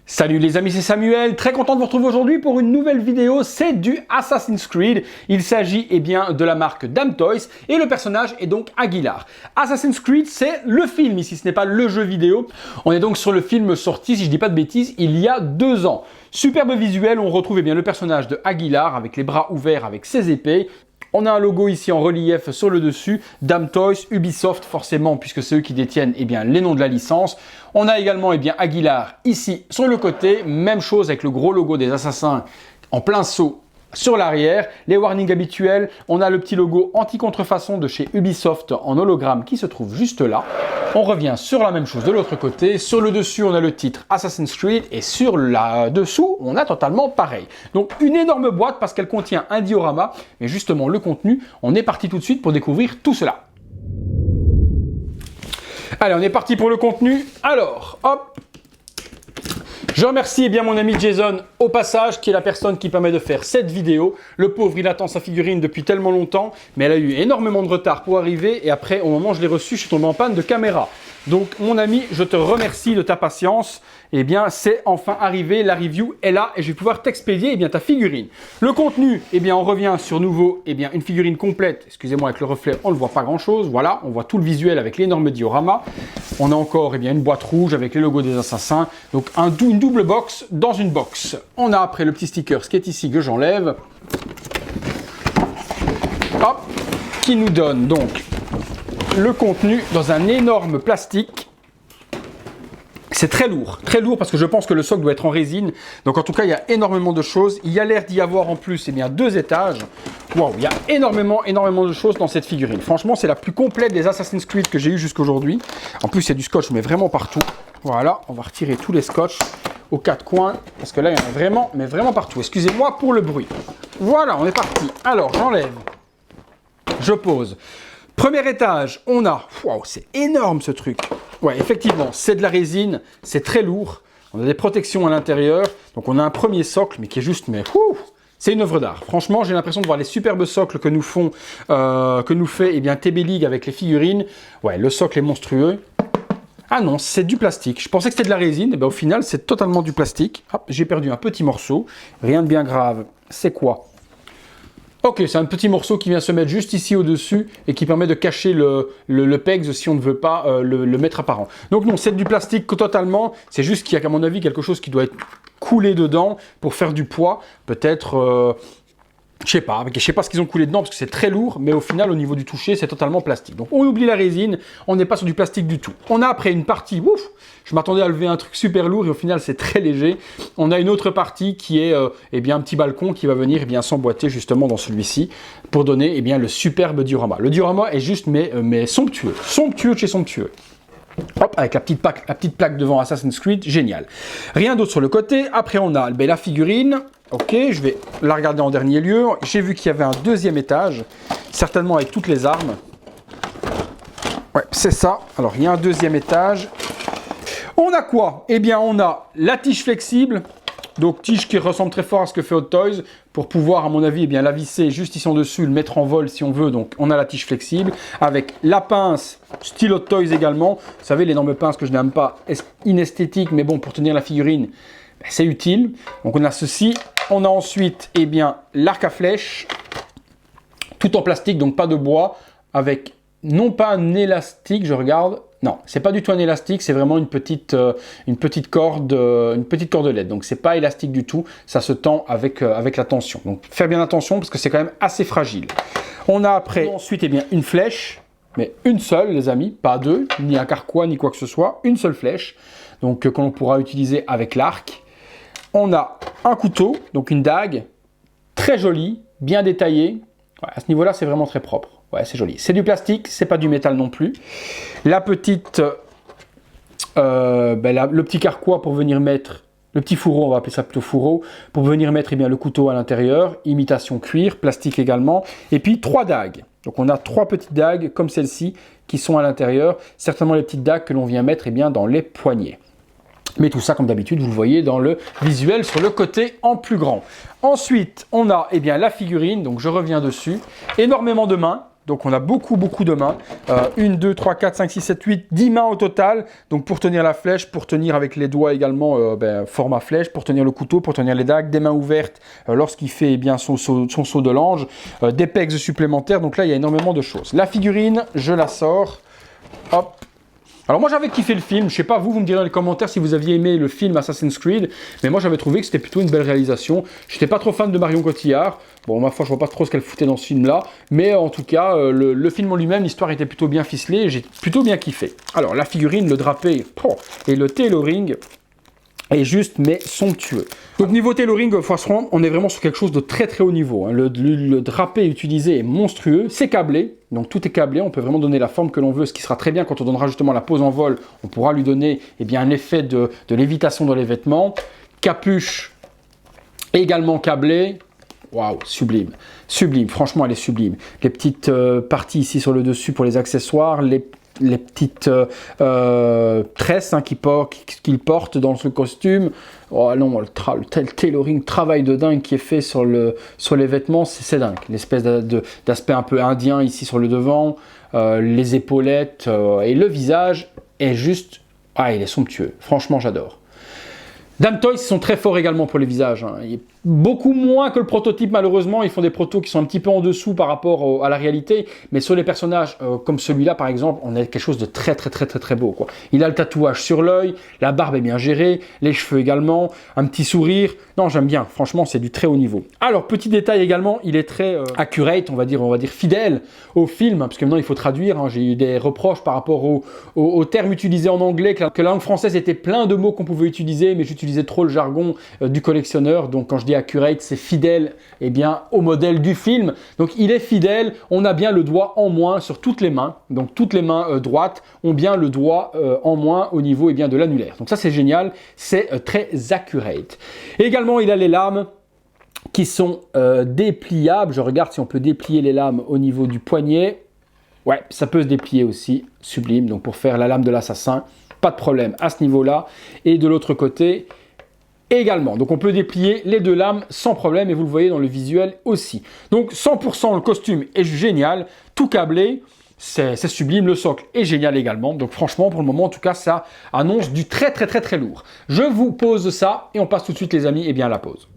Salut les amis, c'est Samuel, très content de vous retrouver aujourd'hui pour une nouvelle vidéo, c'est du Assassin's Creed. Il s'agit de la marque Damn Toys et le personnage est donc Aguilar. Assassin's Creed, c'est le film ici, ce n'est pas le jeu vidéo. On est donc sur le film sorti, si je dis pas de bêtises, il y a 2 ans. Superbe visuel, on retrouve le personnage de Aguilar avec les bras ouverts avec ses épées. On a un logo ici en relief sur le dessus, Damn Toys, Ubisoft forcément, puisque c'est eux qui détiennent les noms de la licence. On a également Aguilar ici sur le côté, même chose avec le gros logo des assassins en plein saut sur l'arrière. Les warnings habituels, on a le petit logo anti-contrefaçon de chez Ubisoft en hologramme qui se trouve juste là. On revient sur la même chose de l'autre côté. Sur le dessus, on a le titre Assassin's Creed et sur le dessous, on a totalement pareil. Donc une énorme boîte parce qu'elle contient un diorama. Mais justement, le contenu, on est parti tout de suite pour découvrir tout cela. Allez, on est parti pour le contenu. Alors, hop. Je remercie mon ami Jason au passage, qui est la personne qui permet de faire cette vidéo. Le pauvre, il attend sa figurine depuis tellement longtemps, mais elle a eu énormément de retard pour arriver. Et après, au moment où je l'ai reçue, je suis tombé en panne de caméra. Donc, mon ami, je te remercie de ta patience. C'est enfin arrivé, la review est là et je vais pouvoir t'expédier ta figurine. Le contenu, on revient sur nouveau, une figurine complète. Excusez-moi, avec le reflet, on ne voit pas grand-chose. Voilà, on voit tout le visuel avec l'énorme diorama. On a encore une boîte rouge avec les logos des assassins. Donc, une double box dans une box. On a après le petit sticker, ce qui est ici, que j'enlève. Hop, qui nous donne donc le contenu dans un énorme plastique. C'est très lourd parce que je pense que le socle doit être en résine. Donc en tout cas, il y a énormément de choses. Il y a l'air d'y avoir en plus 2 étages. Waouh, il y a énormément de choses dans cette figurine. Franchement, c'est la plus complète des Assassin's Creed que j'ai eu jusqu'à aujourd'hui. En plus, il y a du scotch, mais vraiment partout. Voilà, on va retirer tous les scotch aux 4 coins parce que là, il y en a vraiment partout. Excusez-moi pour le bruit. Voilà, on est parti. Alors, j'enlève. Je pose. Premier étage, on a... Waouh, c'est énorme ce truc. Ouais, effectivement, c'est de la résine, c'est très lourd. On a des protections à l'intérieur. Donc, on a un premier socle, mais qui est juste... c'est une œuvre d'art. Franchement, j'ai l'impression de voir les superbes socles que nous fait TB League avec les figurines. Ouais, le socle est monstrueux. Ah non, c'est du plastique. Je pensais que c'était de la résine. Au final, c'est totalement du plastique. Hop, j'ai perdu un petit morceau. Rien de bien grave. C'est quoi ? Ok, c'est un petit morceau qui vient se mettre juste ici au-dessus et qui permet de cacher le pegs si on ne veut pas le mettre apparent. Donc non, c'est du plastique totalement. C'est juste qu'il y a, à mon avis, quelque chose qui doit être coulé dedans pour faire du poids. Peut-être... je sais pas ce qu'ils ont coulé dedans parce que c'est très lourd, mais au final, au niveau du toucher, c'est totalement plastique. Donc, on oublie la résine, on n'est pas sur du plastique du tout. On a après une partie, je m'attendais à lever un truc super lourd et au final, c'est très léger. On a une autre partie qui est un petit balcon qui va venir s'emboîter justement dans celui-ci pour donner le superbe diorama. Le diorama est juste mais somptueux, somptueux de chez somptueux. Hop, avec la petite plaque devant Assassin's Creed, génial. Rien d'autre sur le côté. Après, on a la figurine. Ok, je vais la regarder en dernier lieu. J'ai vu qu'il y avait un 2e étage, certainement avec toutes les armes. Ouais, c'est ça. Alors, il y a un 2e étage. On a quoi ? On a la tige flexible. Donc, tige qui ressemble très fort à ce que fait Hot Toys. Pour pouvoir, à mon avis, la visser juste ici en dessus, le mettre en vol si on veut. Donc, on a la tige flexible. Avec la pince, style Hot Toys également. Vous savez, l'énorme pince que je n'aime pas, inesthétique, mais bon, pour tenir la figurine, c'est utile. Donc, on a ceci. On a ensuite, l'arc à flèche. Tout en plastique, donc pas de bois. Avec, non pas un élastique, je regarde. Non, c'est pas du tout un élastique, c'est vraiment une petite cordelette. Donc c'est pas élastique du tout, ça se tend avec la tension. Donc faire bien attention parce que c'est quand même assez fragile. On a après ensuite une flèche, mais une seule les amis, pas 2, ni un carquois ni quoi que ce soit, une seule flèche. Donc que l'on pourra utiliser avec l'arc. On a un couteau, donc une dague, très jolie, bien détaillée. Ouais, à ce niveau-là, c'est vraiment très propre. Ouais, c'est joli. C'est du plastique, c'est pas du métal non plus. La petite, le petit carquois pour venir mettre, le petit fourreau, on va appeler ça plutôt fourreau, pour venir mettre le couteau à l'intérieur, imitation cuir, plastique également. Et puis 3 dagues. Donc on a 3 petites dagues comme celle-ci qui sont à l'intérieur. Certainement les petites dagues que l'on vient mettre dans les poignets. Mais tout ça, comme d'habitude, vous le voyez dans le visuel sur le côté en plus grand. Ensuite, on a la figurine, donc je reviens dessus. Énormément de mains. Donc on a beaucoup de mains. 1, 2, 3, 4, 5, 6, 7, 8, 10 mains au total. Donc pour tenir la flèche, pour tenir avec les doigts également format flèche, pour tenir le couteau, pour tenir les dagues, des mains ouvertes lorsqu'il fait son saut de l'ange, des pegs supplémentaires. Donc là il y a énormément de choses. La figurine, je la sors. Hop. Alors moi j'avais kiffé le film, je sais pas vous me direz dans les commentaires si vous aviez aimé le film Assassin's Creed, mais moi j'avais trouvé que c'était plutôt une belle réalisation. J'étais pas trop fan de Marion Cotillard, bon ma foi je vois pas trop ce qu'elle foutait dans ce film là, mais en tout cas le film en lui-même, l'histoire était plutôt bien ficelée, j'ai plutôt bien kiffé. Alors la figurine, le drapé et le tailoring est juste mais somptueux. Donc niveau tailoring, franchement, on est vraiment sur quelque chose de très haut niveau. Hein. Le drapé utilisé est monstrueux, c'est câblé, donc tout est câblé, on peut vraiment donner la forme que l'on veut, ce qui sera très bien quand on donnera justement la pose en vol, on pourra lui donner un effet de lévitation dans les vêtements. Capuche également câblée. Waouh, sublime, sublime, franchement elle est sublime. Les petites parties ici sur le dessus pour les accessoires, les petites tresses qu'il porte dans ce costume. Oh non, le tailoring, travail de dingue qui est fait sur les vêtements, c'est dingue. L'espèce d'aspect un peu indien ici sur le devant, les épaulettes et le visage est juste... Ah, il est somptueux. Franchement, j'adore. Dame Toys sont très forts également pour les visages. Hein. Beaucoup moins que le prototype malheureusement, ils font des protos qui sont un petit peu en dessous par rapport à la réalité, mais sur les personnages comme celui-là par exemple, on a quelque chose de très beau quoi. Il a le tatouage sur l'œil, la barbe est bien gérée, les cheveux également, un petit sourire. Non, j'aime bien, franchement c'est du très haut niveau. Alors petit détail également, il est très accurate, on va dire fidèle au film, parce que maintenant il faut traduire, hein. J'ai eu des reproches par rapport au terme utilisé en anglais, que la langue française était plein de mots qu'on pouvait utiliser, mais j'utilisais trop le jargon du collectionneur, donc quand je dis accurate, c'est fidèle au modèle du film. Donc il est fidèle, on a bien le doigt en moins sur toutes les mains. Donc toutes les mains droites ont bien le doigt en moins au niveau de l'annulaire. Donc ça c'est génial, c'est très accurate. Et également il a les lames qui sont dépliables. Je regarde si on peut déplier les lames au niveau du poignet. Ouais, ça peut se déplier aussi, sublime. Donc pour faire la lame de l'assassin, pas de problème à ce niveau-là. Et de l'autre côté, également. Donc on peut déplier les deux lames sans problème et vous le voyez dans le visuel aussi. Donc 100% le costume est génial, tout câblé, c'est sublime, le socle est génial également. Donc franchement pour le moment en tout cas ça annonce du très lourd. Je vous pose ça et on passe tout de suite les amis à la pause.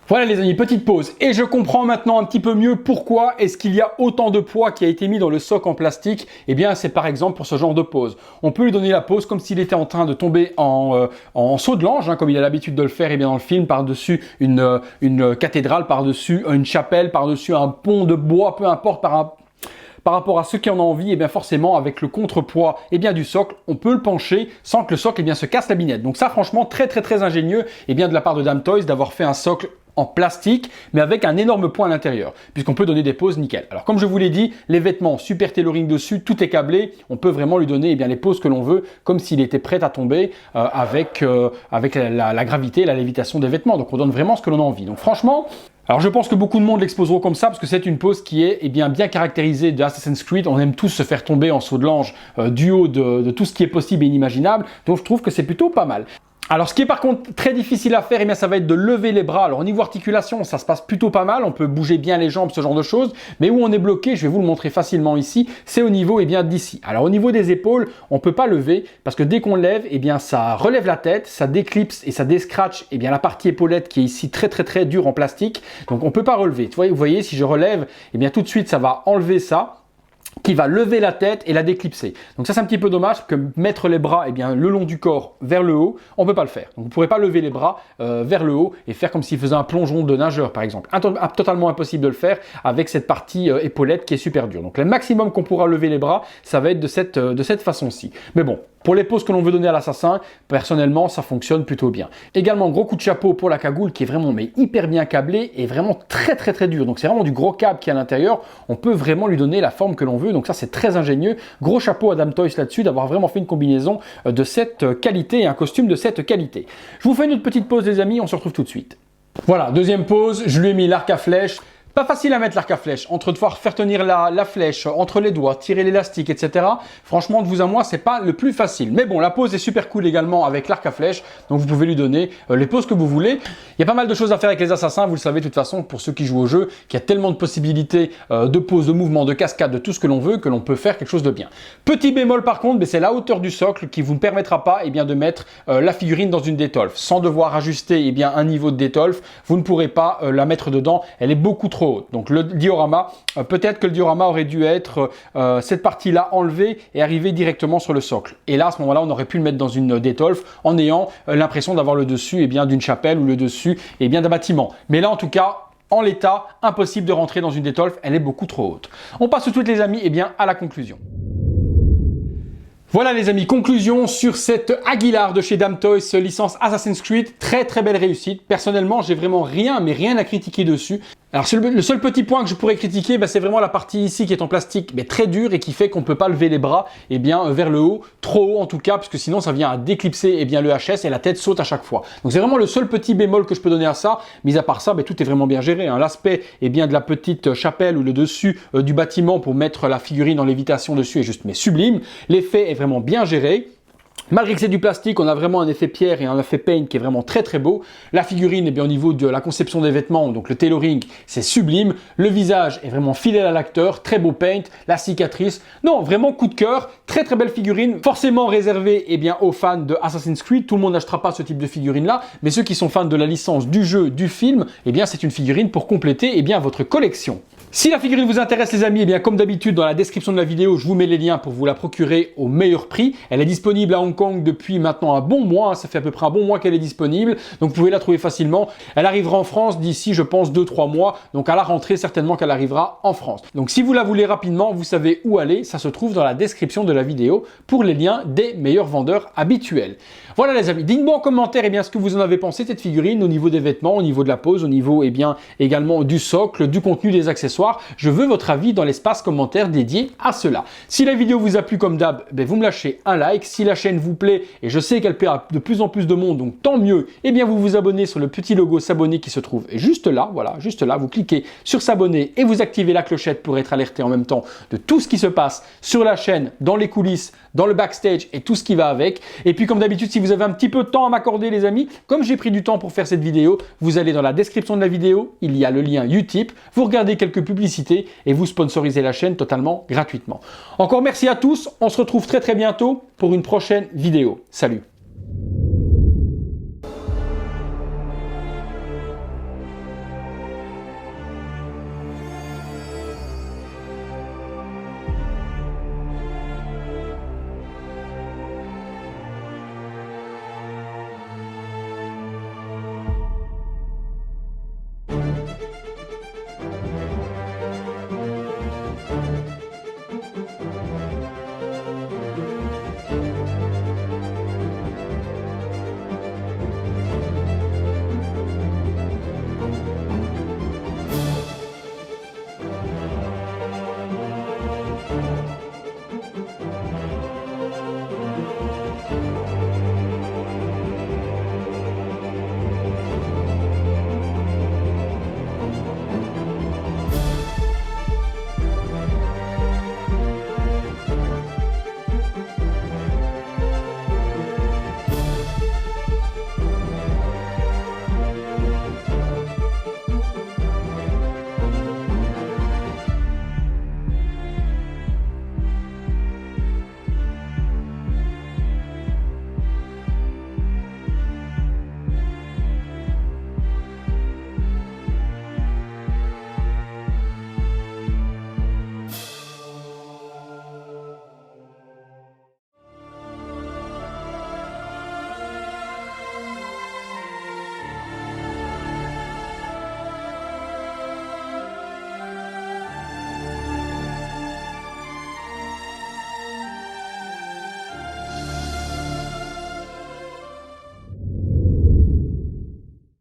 Voilà les amis, petite pause. Et je comprends maintenant un petit peu mieux pourquoi est-ce qu'il y a autant de poids qui a été mis dans le socle en plastique. Eh bien, c'est par exemple pour ce genre de pose. On peut lui donner la pose comme s'il était en train de tomber en saut de l'ange, hein, comme il a l'habitude de le faire dans le film, par-dessus une cathédrale, par-dessus une chapelle, par-dessus un pont de bois, peu importe, par rapport à ceux qui en ont envie, forcément avec le contrepoids du socle, on peut le pencher sans que le socle se casse la binette. Donc ça franchement très ingénieux de la part de Dame Toys d'avoir fait un socle en plastique, mais avec un énorme point à l'intérieur, puisqu'on peut donner des poses nickel. Alors comme je vous l'ai dit, les vêtements, super tailoring dessus, tout est câblé, on peut vraiment lui donner les poses que l'on veut, comme s'il était prêt à tomber avec la gravité et la lévitation des vêtements. Donc on donne vraiment ce que l'on a envie. Donc franchement, alors je pense que beaucoup de monde l'exposeront comme ça, parce que c'est une pose qui est bien caractérisée de Assassin's Creed. On aime tous se faire tomber en saut de l'ange du haut de tout ce qui est possible et inimaginable, donc je trouve que c'est plutôt pas mal. Alors ce qui est par contre très difficile à faire, ça va être de lever les bras. Alors au niveau articulation, ça se passe plutôt pas mal, on peut bouger bien les jambes, ce genre de choses, mais où on est bloqué, je vais vous le montrer facilement ici, c'est au niveau d'ici. Alors au niveau des épaules, on peut pas lever, parce que dès qu'on lève, ça relève la tête, ça déclipse et ça descratche la partie épaulette qui est ici très dure en plastique, donc on peut pas relever. Vous voyez, si je relève, tout de suite ça va enlever ça, qui va lever la tête et la déclipser. Donc ça c'est un petit peu dommage, parce que mettre les bras le long du corps vers le haut, on ne peut pas le faire. Donc vous ne pourrez pas lever les bras vers le haut et faire comme s'il faisait un plongeon de nageur par exemple. Totalement impossible de le faire avec cette partie épaulette qui est super dure. Donc le maximum qu'on pourra lever les bras, ça va être de cette façon-ci. Mais bon, pour les poses que l'on veut donner à l'assassin, personnellement ça fonctionne plutôt bien. Également gros coup de chapeau pour la cagoule qui est vraiment hyper bien câblée et vraiment très dur. Donc c'est vraiment du gros câble qui est à l'intérieur, on peut vraiment lui donner la forme que l'on veut. Donc ça c'est très ingénieux, gros chapeau à Dame Toys là-dessus d'avoir vraiment fait une combinaison de cette qualité et un costume de cette qualité. Je vous fais une autre petite pause les amis, on se retrouve tout de suite. Voilà, deuxième pause, je lui ai mis l'arc à flèche. Pas facile à mettre l'arc à flèche, entre devoir faire tenir la flèche entre les doigts, tirer l'élastique, etc. Franchement, de vous à moi, c'est pas le plus facile. Mais bon, la pose est super cool également avec l'arc à flèche, donc vous pouvez lui donner les poses que vous voulez. Il y a pas mal de choses à faire avec les assassins, vous le savez de toute façon, pour ceux qui jouent au jeu, qu'il y a tellement de possibilités de pose, de mouvement, de cascade, de tout ce que l'on veut, que l'on peut faire quelque chose de bien. Petit bémol par contre, c'est la hauteur du socle qui vous ne permettra pas de mettre la figurine dans une détolf. Sans devoir ajuster un niveau de détolf, vous ne pourrez pas la mettre dedans, elle est beaucoup trop haute. Donc le diorama, peut-être que le diorama aurait dû être cette partie-là enlevée et arriver directement sur le socle. Et là, à ce moment-là, on aurait pu le mettre dans une détolf en ayant l'impression d'avoir le dessus d'une chapelle ou le dessus d'un bâtiment. Mais là, en tout cas, en l'état, impossible de rentrer dans une détolf, elle est beaucoup trop haute. On passe tout de suite les amis à la conclusion. Voilà les amis, conclusion sur cette Aguilar de chez Damn Toys, licence Assassin's Creed, très belle réussite. Personnellement, j'ai vraiment rien à critiquer dessus. Alors le seul petit point que je pourrais critiquer, c'est vraiment la partie ici qui est en plastique, mais très dure et qui fait qu'on ne peut pas lever les bras vers le haut, trop haut en tout cas, puisque sinon ça vient à déclipser le HS et la tête saute à chaque fois. Donc c'est vraiment le seul petit bémol que je peux donner à ça. Mis à part ça, tout est vraiment bien géré. Hein. L'aspect de la petite chapelle ou le dessus du bâtiment pour mettre la figurine en lévitation dessus est juste sublime. L'effet est vraiment bien géré. Malgré que c'est du plastique, on a vraiment un effet pierre et un effet paint qui est vraiment très beau. La figurine, au niveau de la conception des vêtements, donc le tailoring, c'est sublime. Le visage est vraiment fidèle à l'acteur, très beau paint, la cicatrice. Non, vraiment coup de cœur, très belle figurine. Forcément réservée aux fans de Assassin's Creed. Tout le monde n'achètera pas ce type de figurine là, mais ceux qui sont fans de la licence, du jeu, du film, c'est une figurine pour compléter votre collection. Si la figurine vous intéresse les amis, comme d'habitude dans la description de la vidéo, je vous mets les liens pour vous la procurer au meilleur prix. Elle est disponible à Hong Kong depuis maintenant un bon mois, ça fait à peu près un bon mois qu'elle est disponible, donc vous pouvez la trouver facilement. Elle arrivera en France d'ici je pense 2-3 mois, donc à la rentrée certainement qu'elle arrivera en France. Donc si vous la voulez rapidement, vous savez où aller, ça se trouve dans la description de la vidéo pour les liens des meilleurs vendeurs habituels. Voilà les amis, dites-moi en commentaire ce que vous en avez pensé de cette figurine au niveau des vêtements, au niveau de la pose, au niveau également du socle, du contenu des accessoires. Je veux votre avis dans l'espace commentaire dédié à cela. Si la vidéo vous a plu comme d'hab, vous me lâchez un like. Si la chaîne vous plaît, et je sais qu'elle plaît à de plus en plus de monde, donc tant mieux, vous vous abonnez sur le petit logo s'abonner qui se trouve juste là, voilà, juste là, vous cliquez sur s'abonner et vous activez la clochette pour être alerté en même temps de tout ce qui se passe sur la chaîne, dans les coulisses, dans le backstage et tout ce qui va avec. Et puis comme d'habitude, si vous avez un petit peu de temps à m'accorder les amis, comme j'ai pris du temps pour faire cette vidéo, vous allez dans la description de la vidéo, il y a le lien Utip, vous regardez quelques publicités et vous sponsorisez la chaîne totalement gratuitement. Encore merci à tous, on se retrouve très bientôt pour une prochaine vidéo. Salut!